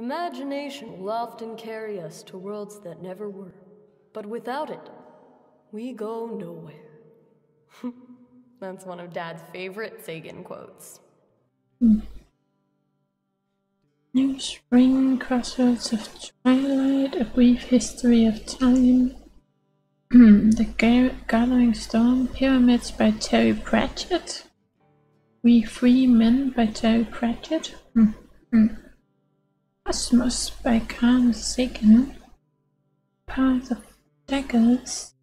Imagination will often carry us to worlds that never were. But without it, we go nowhere. That's one of Dad's favorite Sagan quotes. New spring, crossroads of twilight, a brief history of time. The Gathering Storm, Pyramids by Terry Pratchett. We Free Men by Terry Pratchett. Cosmos by Carl Sagan. Path of Daggers.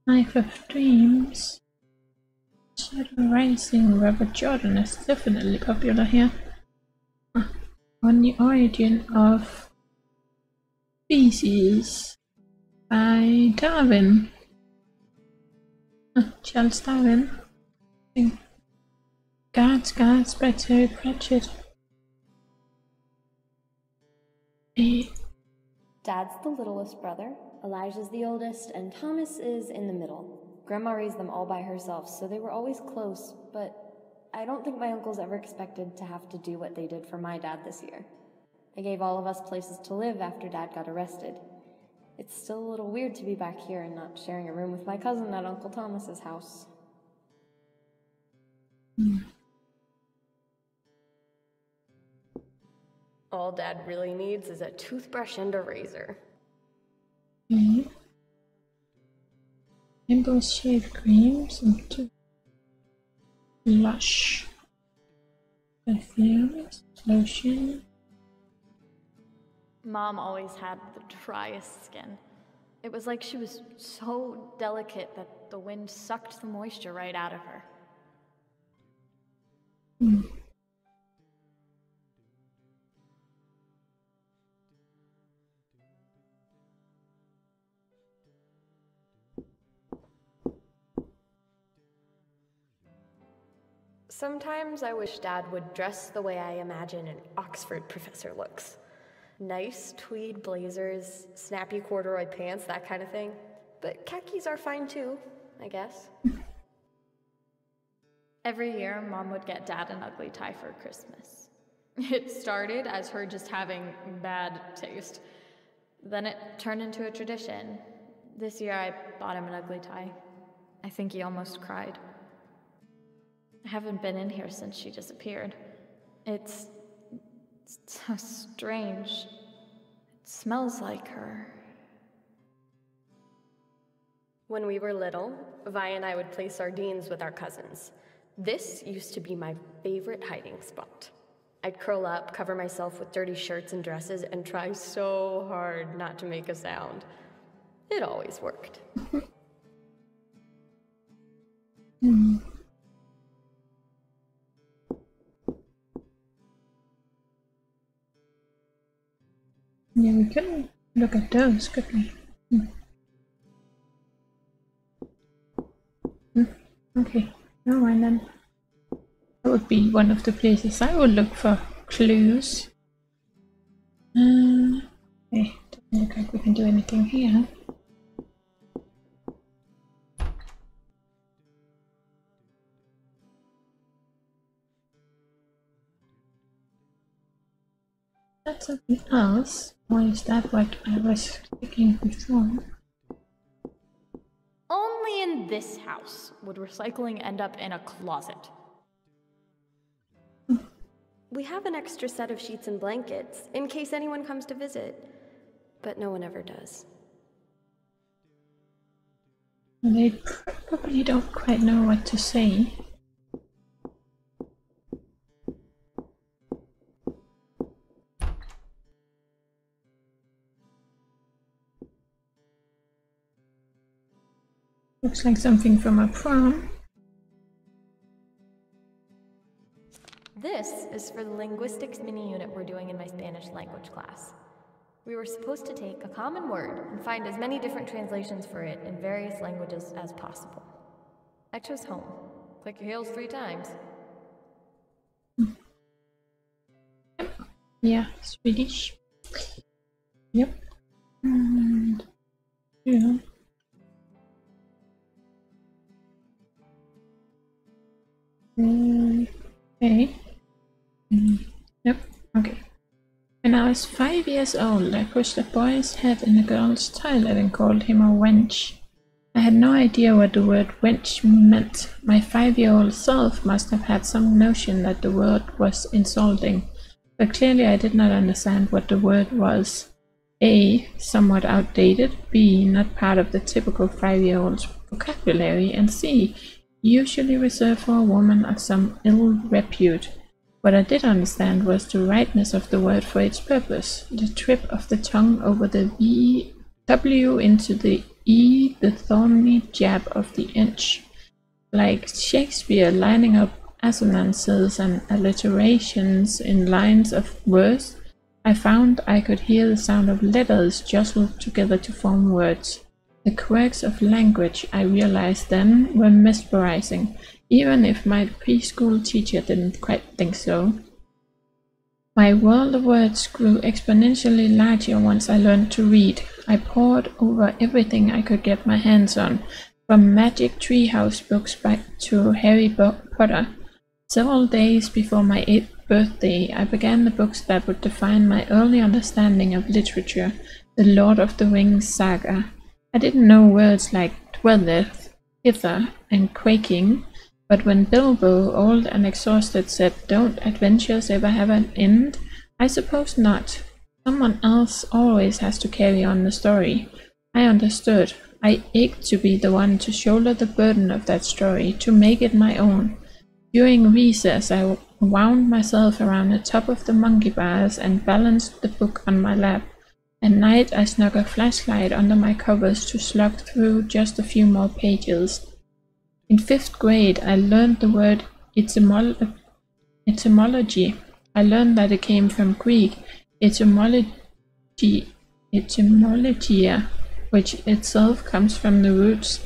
Knife of Dreams. Shadow Rising, Robert Jordan is definitely popular here. On the Origin of Species by Darwin. Charles Darwin. Guards by Terry Pratchett. Dad's the littlest brother, Elijah's the oldest, and Thomas is in the middle. Grandma raised them all by herself, so they were always close, but I don't think my uncles ever expected to have to do what they did for my dad this year. They gave all of us places to live after Dad got arrested. It's still a little weird to be back here and not sharing a room with my cousin at Uncle Thomas's house. All Dad really needs is a toothbrush and a razor. Rainbow shave creams and Lush perfumes, lotion. Mom always had the driest skin. It was like she was so delicate that the wind sucked the moisture right out of her. Sometimes I wish Dad would dress the way I imagine an Oxford professor looks. Nice tweed blazers, snappy corduroy pants, that kind of thing. But khakis are fine too, I guess. Every year, Mom would get Dad an ugly tie for Christmas. It started as her just having bad taste. Then it turned into a tradition. This year, I bought him an ugly tie. I think he almost cried. I haven't been in here since she disappeared. It's so strange. It smells like her. When we were little, Vi and I would play sardines with our cousins. This used to be my favorite hiding spot. I'd curl up, cover myself with dirty shirts and dresses, and try so hard not to make a sound. It always worked. Yeah, we can look at those, couldn't we? Okay, no mind then. That would be one of the places I would look for clues. Okay, doesn't look like we can do anything here. That's something else. Why is that what I was thinking before? Only in this house would recycling end up in a closet. We have an extra set of sheets and blankets, in case anyone comes to visit. But no one ever does. They probably don't quite know what to say. Looks like something from a prom. This is for the linguistics mini-unit we're doing in my Spanish language class. We were supposed to take a common word and find as many different translations for it in various languages as possible. I chose home. Click your heels 3 times. Yeah, Swedish. Yep. And yeah. Okay. Yep. Okay. And I was 5 years old, I pushed a boy's head in a girl's toilet and called him a wench. I had no idea what the word wench meant. My 5-year-old self must have had some notion that the word was insulting, but clearly I did not understand what the word was. A. Somewhat outdated, B. Not part of the typical 5-year-old's vocabulary, and C. Usually reserved for a woman of some ill repute. What I did understand was the rightness of the word for its purpose, the trip of the tongue over the W into the E, the thorny jab of the inch. Like Shakespeare lining up assonances and alliterations in lines of verse, I found I could hear the sound of letters jostled together to form words. The quirks of language, I realized then, were mesmerizing, even if my preschool teacher didn't quite think so. My world of words grew exponentially larger once I learned to read. I pored over everything I could get my hands on, from magic treehouse books back to Harry Potter. Several days before my 8th birthday, I began the books that would define my early understanding of literature, the Lord of the Rings saga. I didn't know words like dwelleth, hither, and quaking, but when Bilbo, old and exhausted, said, "Don't adventures ever have an end?" I suppose not. Someone else always has to carry on the story. I understood. I ached to be the one to shoulder the burden of that story, to make it my own. During recess, I wound myself around the top of the monkey bars and balanced the book on my lap. At night, I snuck a flashlight under my covers to slog through just a few more pages. In 5th grade, I learned the word etymology. I learned that it came from Greek etymologia, which itself comes from the roots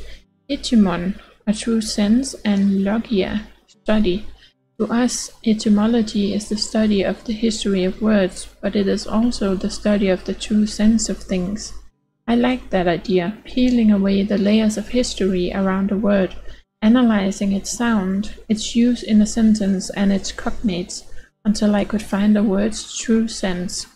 etymon, a true sense, and logia, study. To us, etymology is the study of the history of words, but it is also the study of the true sense of things. I liked that idea, peeling away the layers of history around a word, analyzing its sound, its use in a sentence, and its cognates, until I could find a word's true sense.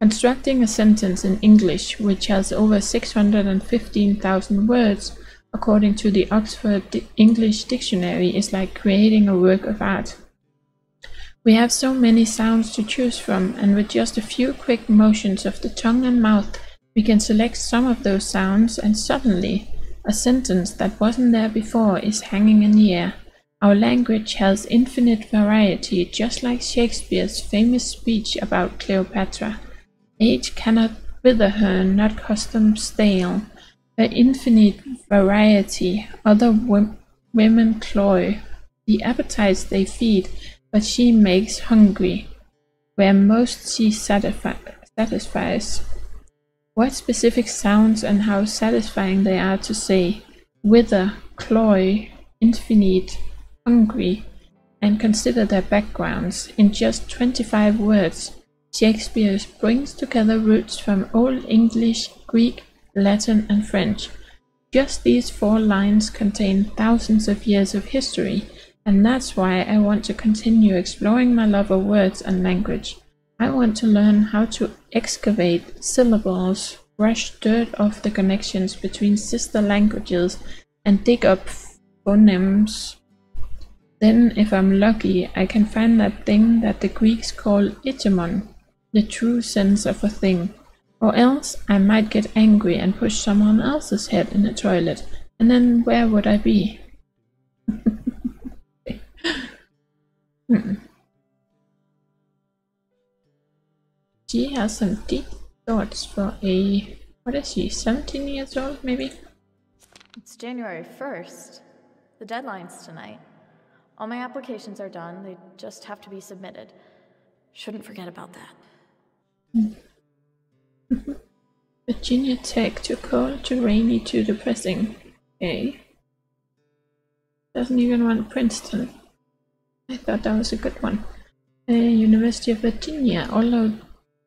Constructing a sentence in English, which has over 615,000 words, according to the Oxford English Dictionary, is like creating a work of art. We have so many sounds to choose from, and with just a few quick motions of the tongue and mouth, we can select some of those sounds, and suddenly, a sentence that wasn't there before is hanging in the air. Our language has infinite variety, just like Shakespeare's famous speech about Cleopatra. Age cannot wither her, not custom stale. Her infinite variety, other women cloy. The appetites they feed, but she makes hungry, where most she satisfies. What specific sounds and how satisfying they are to say. Wither, cloy, infinite, hungry, and consider their backgrounds. In just 25 words, Shakespeare brings together roots from Old English, Greek, Latin, and French. Just these 4 lines contain thousands of years of history, and that's why I want to continue exploring my love of words and language. I want to learn how to excavate syllables, brush dirt off the connections between sister languages, and dig up phonemes. Then, if I'm lucky, I can find that thing that the Greeks call etymon, the true sense of a thing. Or else, I might get angry and push someone else's head in the toilet, and then where would I be? She has some deep thoughts for a... what is she, 17 years old, maybe? It's January 1st. The deadline's tonight. All my applications are done, they just have to be submitted. Shouldn't forget about that. Virginia Tech, too cold, too rainy, too depressing. Okay. Doesn't even want Princeton. I thought that was a good one. University of Virginia, although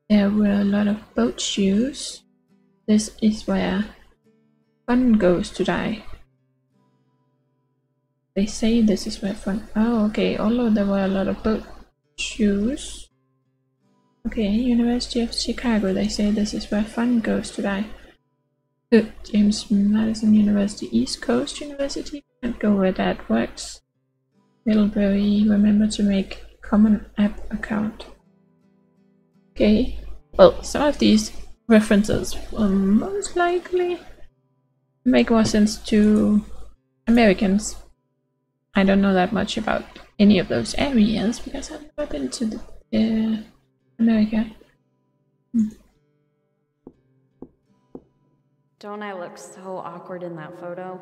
there were a lot of boat shoes, this is where fun goes to die. They say this is where fun... Oh, okay, although there were a lot of boat shoes, Okay, University of Chicago, they say this is where fun goes to die. Good, James Madison University, East Coast University, can't go where that works. Middlebury, remember to make common app account. Okay, well, some of these references will most likely make more sense to Americans. I don't know that much about any of those areas because I've never been to America. Don't I look so awkward in that photo?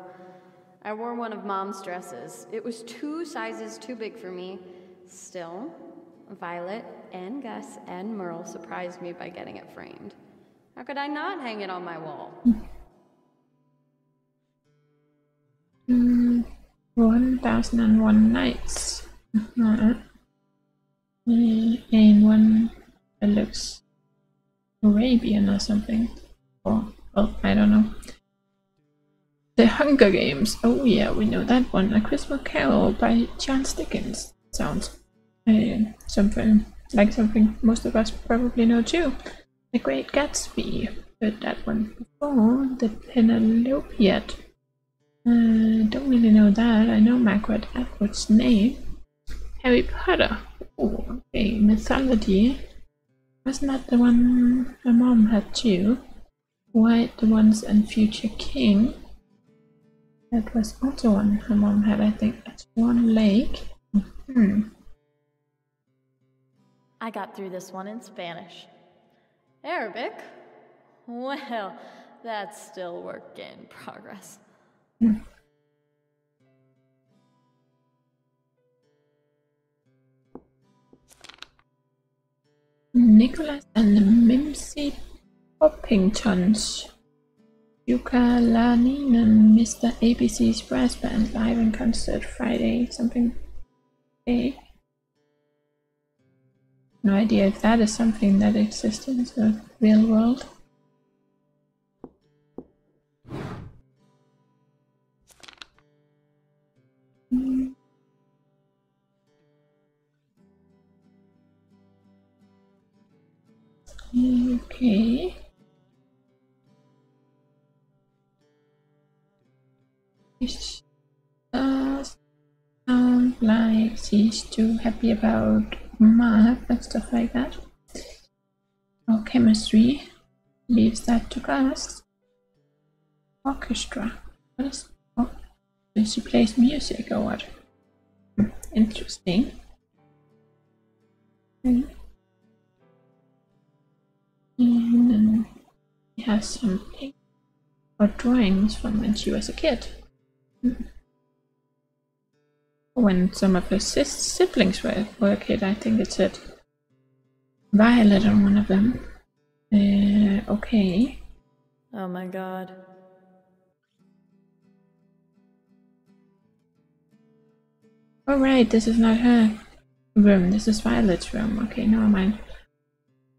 I wore one of Mom's dresses. It was 2 sizes too big for me. Still, Violet and Gus and Merle surprised me by getting it framed. How could I not hang it on my wall? 1001 Nights. And one that looks Arabian or something. Or, well, I don't know. The Hunger Games. Oh yeah, we know that one. A Christmas Carol by Charles Dickens. Sounds something like something most of us probably know too. The Great Gatsby. Heard that one before. The Penelopiad. Don't really know that. I know Margaret Atwood's name. Harry Potter. Oh, okay. Mythology. Wasn't that the one my mom had too? White, the Once and Future King. That was also one her mom had, I think. That's Swan Lake. I got through this one in Spanish. Arabic? Well, that's still work in progress. Nicholas and the Mimsy Poppingtons. Yuka Lanin and Mr. ABC's brass band live in concert Friday something. Okay. No idea if that is something that exists in the real world. Okay. This sounds like she's too happy about math and stuff like that. Or chemistry. Leaves that to us. Orchestra. What is? Oh, she plays music or what? Interesting. And then she has some paint or drawings from when she was a kid. When some of her siblings were a kid, I think it said Violet on one of them. Okay. Oh my god. Alright, this is not her room, this is Violet's room. Okay, never mind.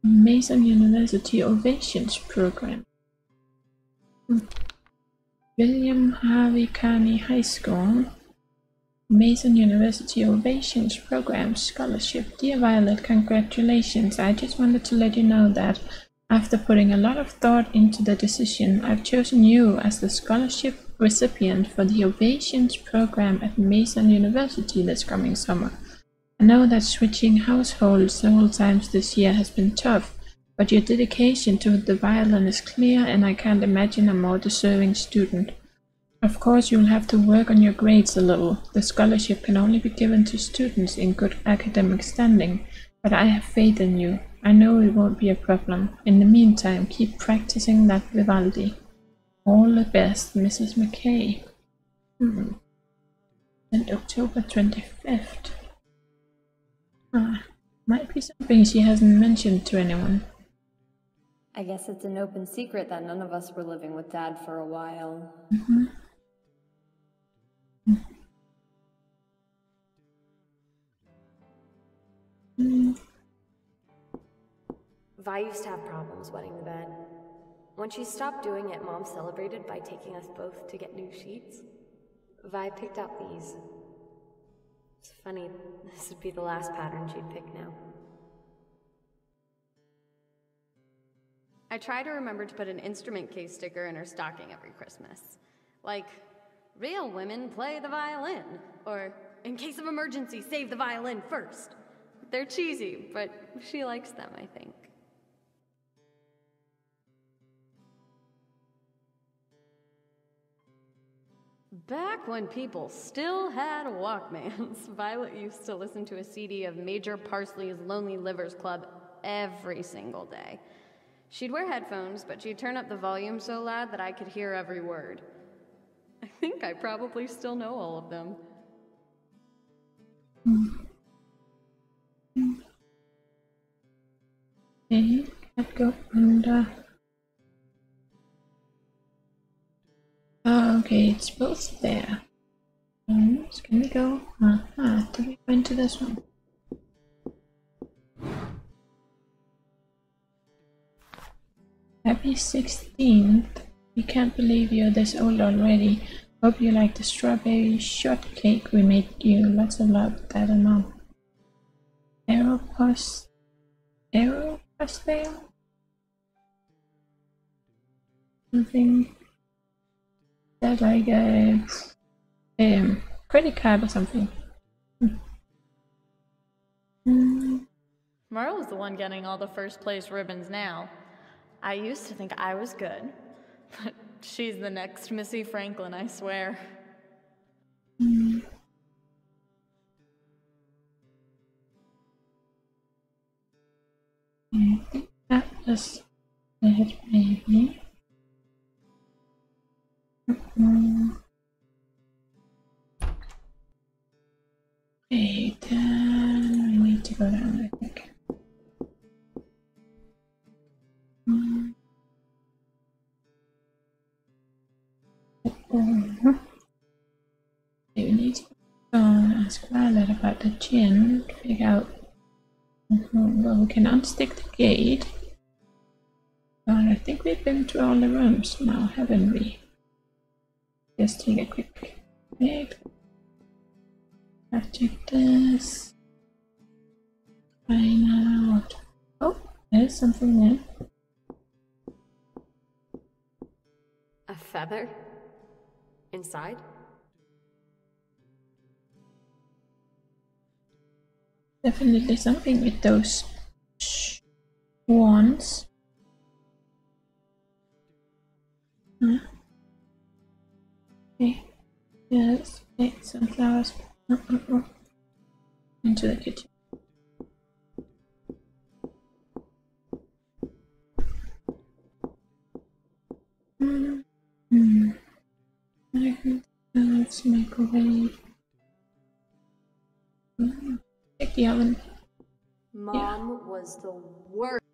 Mason University Ovations Program. William Harvey Kearney High School. Mason University Ovations Program Scholarship. Dear Violet, congratulations. I just wanted to let you know that after putting a lot of thought into the decision, I've chosen you as the scholarship recipient for the Ovations Program at Mason University this coming summer. I know that switching households several times this year has been tough, but your dedication to the violin is clear and I can't imagine a more deserving student. Of course, you'll have to work on your grades a little. The scholarship can only be given to students in good academic standing, but I have faith in you. I know it won't be a problem. In the meantime, keep practicing that Vivaldi. All the best, Mrs. McKay. And October 25th. Might be something she hasn't mentioned to anyone. I guess it's an open secret that none of us were living with Dad for a while. Vi used to have problems wetting the bed. When she stopped doing it, Mom celebrated by taking us both to get new sheets. Vi picked out these. It's funny, this would be the last pattern she'd pick now. I try to remember to put an instrument case sticker in her stocking every Christmas. Like, real women play the violin, or in case of emergency, save the violin first. They're cheesy, but she likes them, I think. Back when people still had Walkmans, Violet used to listen to a CD of Major Parsley's Lonely Livers Club every single day. She'd wear headphones, but she'd turn up the volume so loud that I could hear every word. I think I probably still know all of them. Okay, I'd go under. Oh, okay, it's both there. So can we go? Did we go into this one? Happy 16th. We can't believe you're this old already. Hope you like the strawberry shortcake we made you. Lots of love, Dad and Mom. Aeropostale? Something. That's like a credit card or something. Marla's the one getting all the first place ribbons now. I used to think I was good, but she's the next Missy Franklin, I swear. I think that was it, maybe. Okay, then we need to go down, I think. We need to go and ask Violet about the gin to figure out. Well, we can unstick the gate. But I think we've been to all the rooms now, haven't we? Just take a quick break. I've checked this. Find out. Oh, there's something there. A feather? Inside? Definitely something with those wands. Okay. Yes. Okay. Sunflowers. Into the kitchen. Let's microwave. Check the oven. Mom was the worst.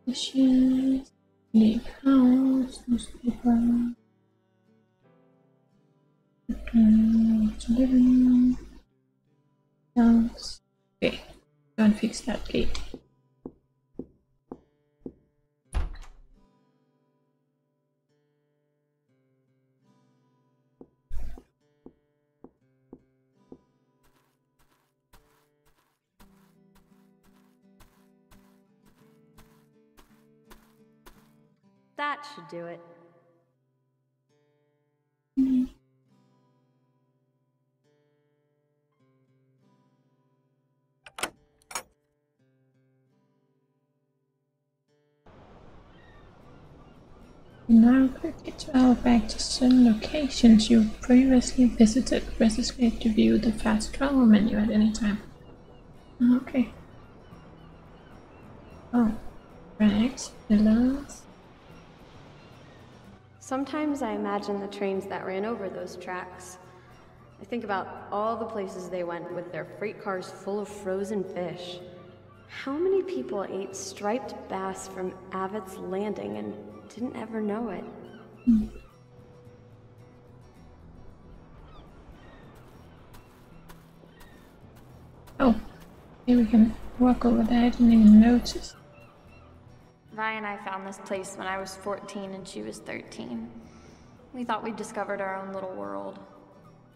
Dishes. Leave house. Newspaper. Living room. House. Okay. Go and fix that gate. That should do it. Now quickly to our back to some locations you previously visited. Press escape to view the fast travel menu at any time. Okay. Oh, bags, pillows. Sometimes I imagine the trains that ran over those tracks. I think about all the places they went with their freight cars full of frozen fish. How many people ate striped bass from Avot's Landing and didn't ever know it? Oh, here we can walk over there. I didn't even notice. Vi and I found this place when I was 14 and she was 13. We thought we'd discovered our own little world.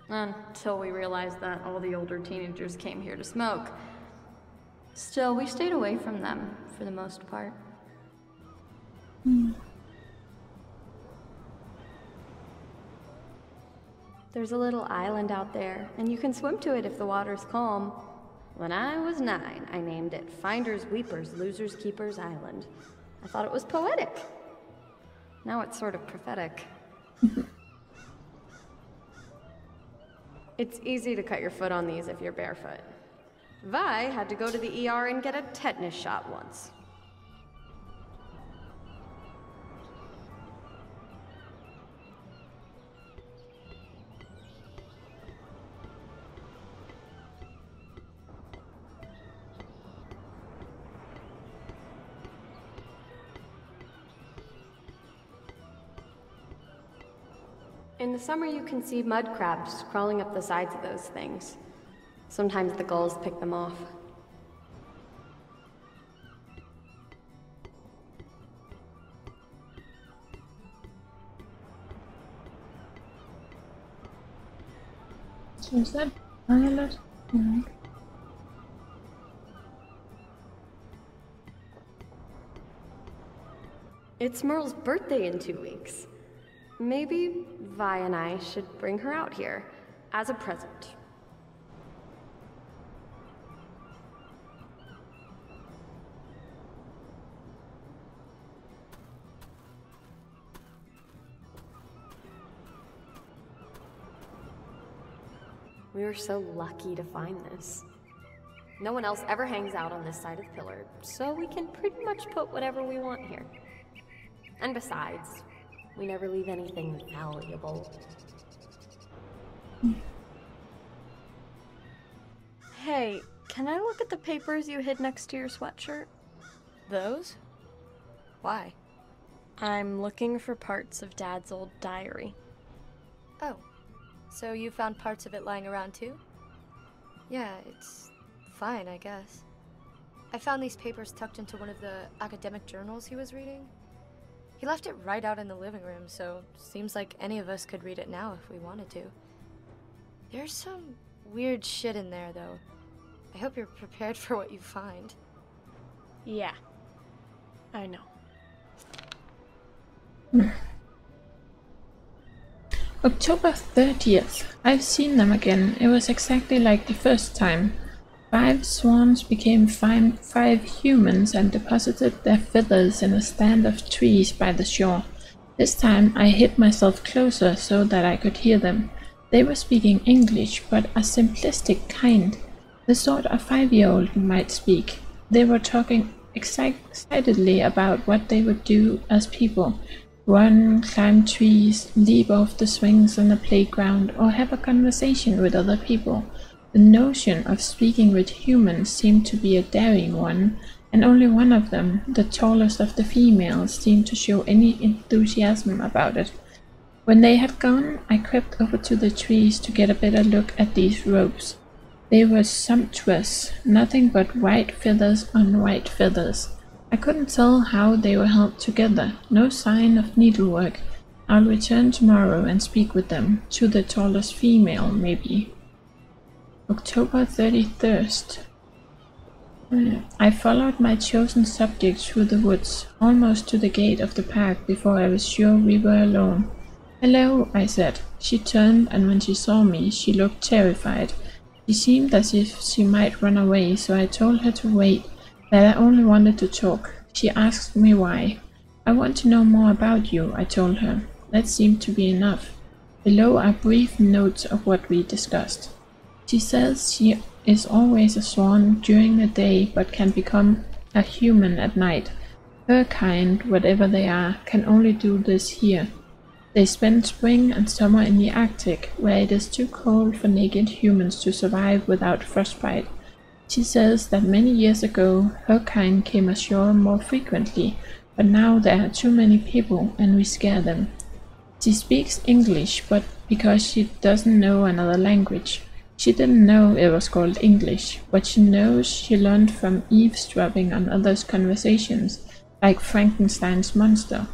Until we realized that all the older teenagers came here to smoke. Still, we stayed away from them for the most part. There's a little island out there, and you can swim to it if the water's calm. When I was 9, I named it Finders Weepers Losers Keepers Island. I thought it was poetic. Now it's sort of prophetic. It's easy to cut your foot on these if you're barefoot. Vi had to go to the ER and get a tetanus shot once. In the summer, you can see mud crabs crawling up the sides of those things. Sometimes the gulls pick them off. So is that violet? No. It's Merle's birthday in 2 weeks. Maybe Vi and I should bring her out here as a present. We were so lucky to find this. No one else ever hangs out on this side of the pillar, so we can pretty much put whatever we want here. And besides, we never leave anything valuable. Hey, can I look at the papers you hid next to your sweatshirt? Those? Why? I'm looking for parts of Dad's old diary. Oh, so you found parts of it lying around too? Yeah, it's fine, I guess. I found these papers tucked into one of the academic journals he was reading. He left it right out in the living room, so seems like any of us could read it now if we wanted to. There's some weird shit in there, though. I hope you're prepared for what you find. Yeah, I know. October 30th. I've seen them again. It was exactly like the first time. 5 swans became 5 humans and deposited their feathers in a stand of trees by the shore. This time I hid myself closer so that I could hear them. They were speaking English, but a simplistic kind. The sort a 5-year-old might speak. They were talking excitedly about what they would do as people. Run, climb trees, leap off the swings on the playground, or have a conversation with other people. The notion of speaking with humans seemed to be a daring one, and only one of them, the tallest of the females, seemed to show any enthusiasm about it. When they had gone, I crept over to the trees to get a better look at these robes. They were sumptuous, nothing but white feathers on white feathers. I couldn't tell how they were held together, no sign of needlework. I'll return tomorrow and speak with them, to the tallest female, maybe. October 31st. I followed my chosen subject through the woods, almost to the gate of the park before I was sure we were alone. "Hello," I said. She turned, and when she saw me, she looked terrified. She seemed as if she might run away, so I told her to wait, that I only wanted to talk. She asked me why. "I want to know more about you," I told her. That seemed to be enough. Below are brief notes of what we discussed. She says she is always a swan during the day, but can become a human at night. Her kind, whatever they are, can only do this here. They spend spring and summer in the Arctic, where it is too cold for naked humans to survive without frostbite. She says that many years ago, her kind came ashore more frequently, but now there are too many people and we scare them. She speaks English, but because she doesn't know another language. She didn't know it was called English, but she knows she learned from eavesdropping on others' conversations, like Frankenstein's monster.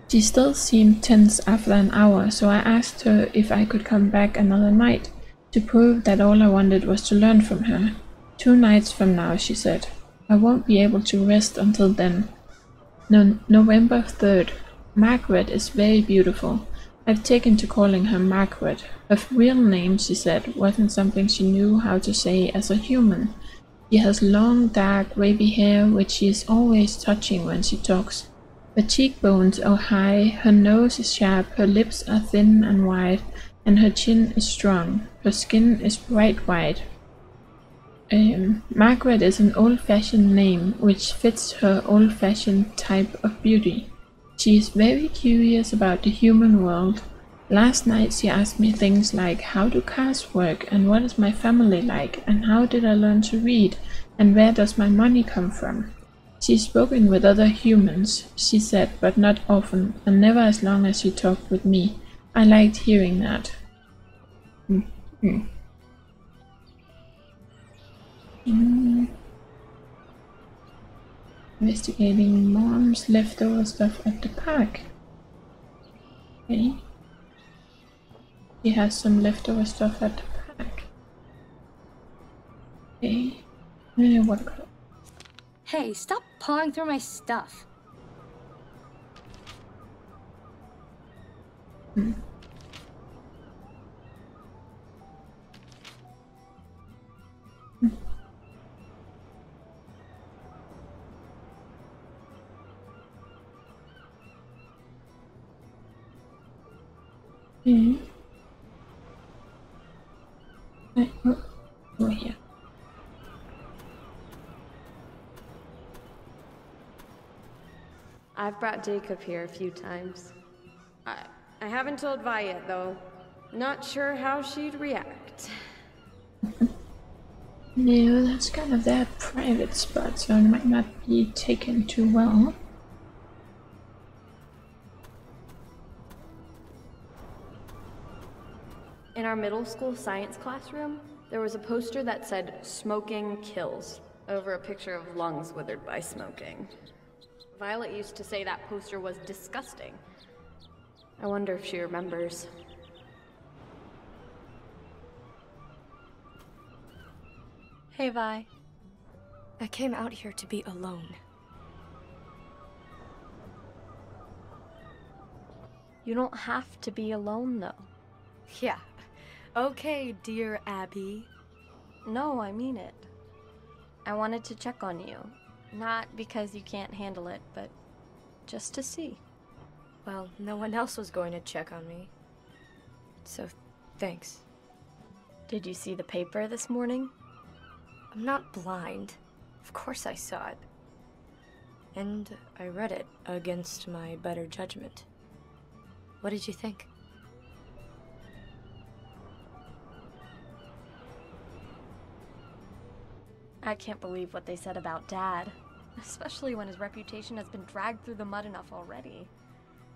She still seemed tense after an hour, so I asked her if I could come back another night, to prove that all I wanted was to learn from her. 2 nights from now, she said. I won't be able to rest until then. November 3rd. Margaret is very beautiful. I've taken to calling her Margaret. Her real name, she said, wasn't something she knew how to say as a human. She has long, dark, wavy hair, which she is always touching when she talks. Her cheekbones are high, her nose is sharp, her lips are thin and wide, and her chin is strong. Her skin is bright white. Margaret is an old-fashioned name, which fits her old-fashioned type of beauty. She is very curious about the human world. Last night she asked me things like, how do cars work, and what is my family like, and how did I learn to read, and where does my money come from? She's spoken with other humans, she said, but not often, and never as long as she talked with me. I liked hearing that. Investigating mom's leftover stuff at the park. Okay. He has some leftover stuff at the park. Okay. What color? Hey, stop pawing through my stuff. Over here. I've brought Jacob here a few times. I haven't told Vi yet, though. Not sure how she'd react. No, that's kind of their private spot, so it might not be taken too well. In our middle school science classroom, there was a poster that said, "Smoking kills," over a picture of lungs withered by smoking. Violet used to say that poster was disgusting. I wonder if she remembers. Hey, Vi. I came out here to be alone. You don't have to be alone, though. Yeah. Okay, dear Abby. No, I mean it. I wanted to check on you. Not because you can't handle it, but just to see. Well, no one else was going to check on me. So, thanks. Did you see the paper this morning? I'm not blind. Of course I saw it. And I read it against my better judgment. What did you think? I can't believe what they said about Dad. Especially when his reputation has been dragged through the mud enough already.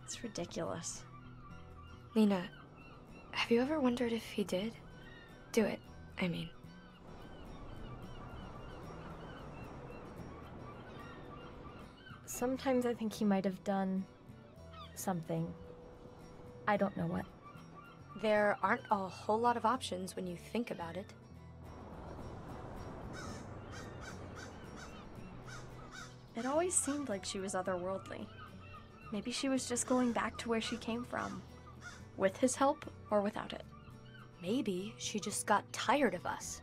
It's ridiculous. Lina, have you ever wondered if he did? Do it, I mean. Sometimes I think he might have done something. I don't know what. There aren't a whole lot of options when you think about it. It always seemed like she was otherworldly. Maybe she was just going back to where she came from. With his help or without it. Maybe she just got tired of us.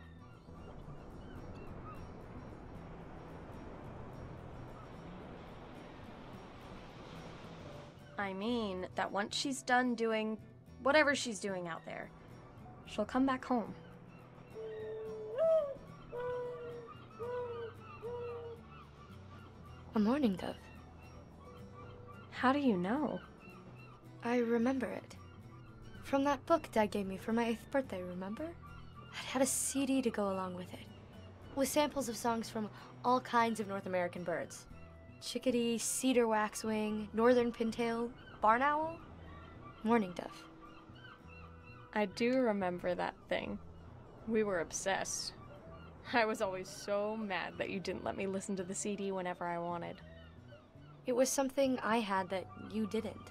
I mean, that once she's done doing whatever she's doing out there, she'll come back home. A mourning dove. How do you know? I remember it. From that book Dad gave me for my 8th birthday, remember? It had a CD to go along with it. With samples of songs from all kinds of North American birds. Chickadee, cedar waxwing, northern pintail, barn owl, mourning dove. I do remember that thing. We were obsessed. I was always so mad that you didn't let me listen to the CD whenever I wanted. It was something I had that you didn't.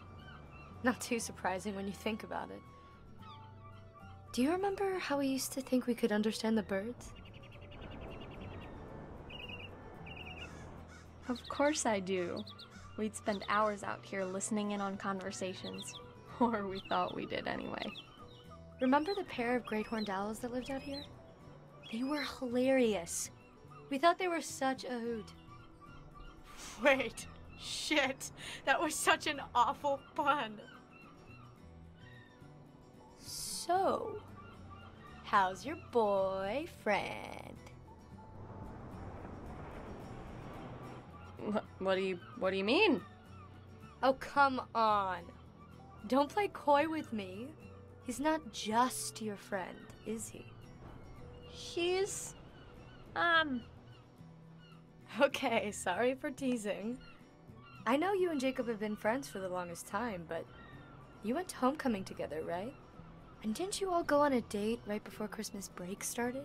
Not too surprising when you think about it. Do you remember how we used to think we could understand the birds? Of course I do. We'd spend hours out here listening in on conversations. Or we thought we did anyway. Remember the pair of great horned owls that lived out here? They were hilarious. We thought they were such a hoot. Wait, shit, that was such an awful pun. So, how's your boyfriend? What do you mean? Oh, come on. Don't play coy with me. He's not just your friend, is he? He's... Okay, sorry for teasing. I know you and Jacob have been friends for the longest time, but you went to homecoming together, right? And didn't you all go on a date right before Christmas break started?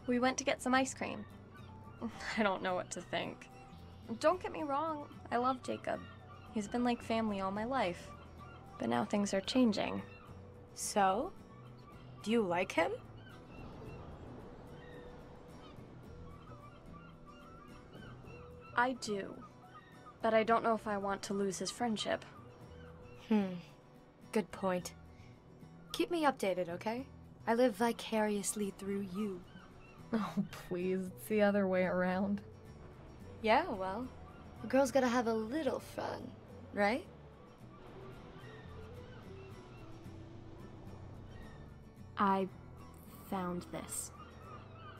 We went to get some ice cream. I don't know what to think. Don't get me wrong, I love Jacob. He's been like family all my life. But now things are changing. So? Do you like him? I do. But I don't know if I want to lose his friendship. Good point. Keep me updated, okay? I live vicariously through you. Oh, please, it's the other way around. Yeah, well, a girl's gotta have a little fun, right? I found this.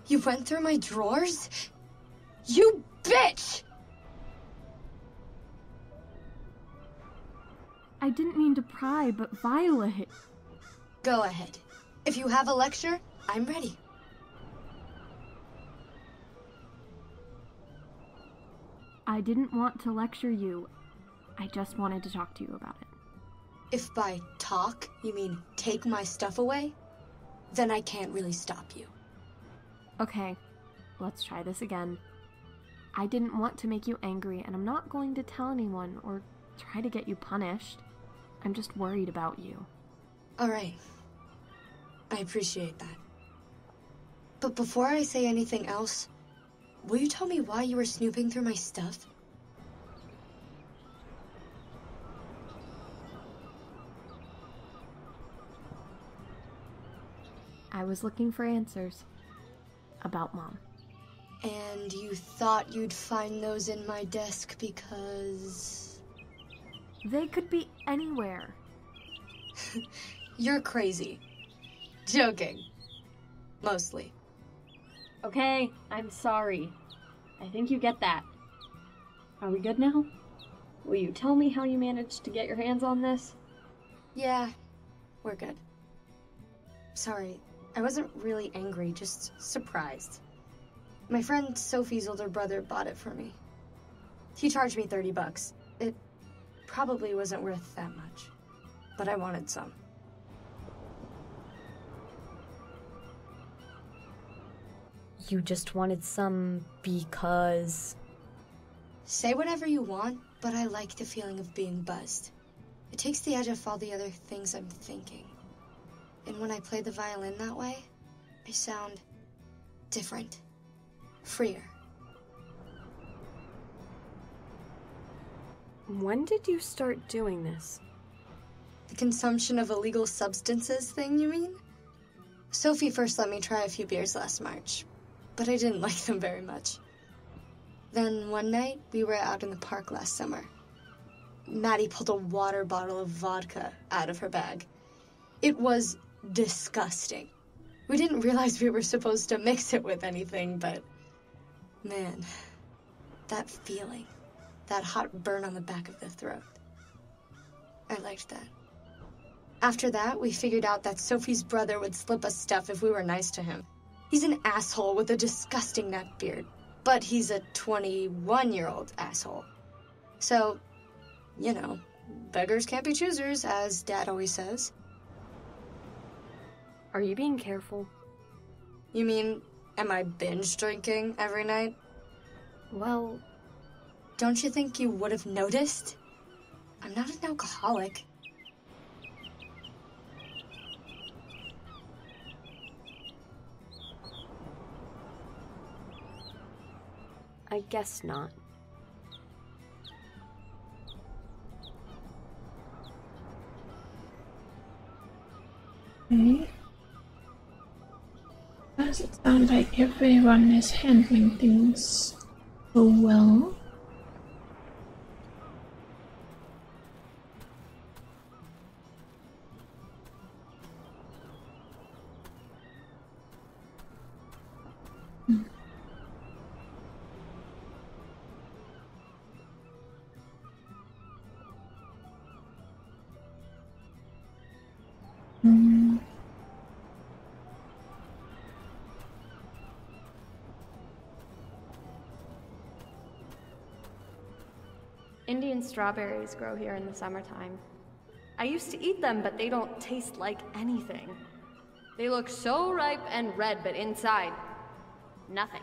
You went through my drawers? You bitch! I didn't mean to pry, but Violet... Go ahead. If you have a lecture, I'm ready. I didn't want to lecture you. I just wanted to talk to you about it. If by talk you mean take my stuff away, then I can't really stop you. Okay, let's try this again. I didn't want to make you angry, and I'm not going to tell anyone or try to get you punished. I'm just worried about you. All right. I appreciate that. But before I say anything else, will you tell me why you were snooping through my stuff? I was looking for answers. About Mom. And you thought you'd find those in my desk because... They could be anywhere. You're crazy. Joking. Mostly. Okay, I'm sorry. I think you get that. Are we good now? Will you tell me how you managed to get your hands on this? Yeah, we're good. Sorry, I wasn't really angry, just surprised. My friend Sophie's older brother bought it for me. He charged me $30. It probably wasn't worth that much, but I wanted some. You just wanted some because... Say whatever you want, but I like the feeling of being buzzed. It takes the edge off all the other things I'm thinking. And when I play the violin that way, I sound different, freer. When did you start doing this? The consumption of illegal substances thing, you mean? Sophie first let me try a few beers last March, but I didn't like them very much. Then one night, we were out in the park last summer. Maddie pulled a water bottle of vodka out of her bag. It was disgusting. We didn't realize we were supposed to mix it with anything, but man, that feeling, that hot burn on the back of the throat. I liked that. After that, we figured out that Sophie's brother would slip us stuff if we were nice to him. He's an asshole with a disgusting neck beard, but he's a 21-year-old asshole. So, you know, beggars can't be choosers, as Dad always says. Are you being careful? You mean, am I binge drinking every night? Well... Don't you think you would have noticed? I'm not an alcoholic. I guess not. Okay. Does it sound like everyone is handling things so well? Indian strawberries grow here in the summertime. I used to eat them, but they don't taste like anything. They look so ripe and red, but inside, nothing.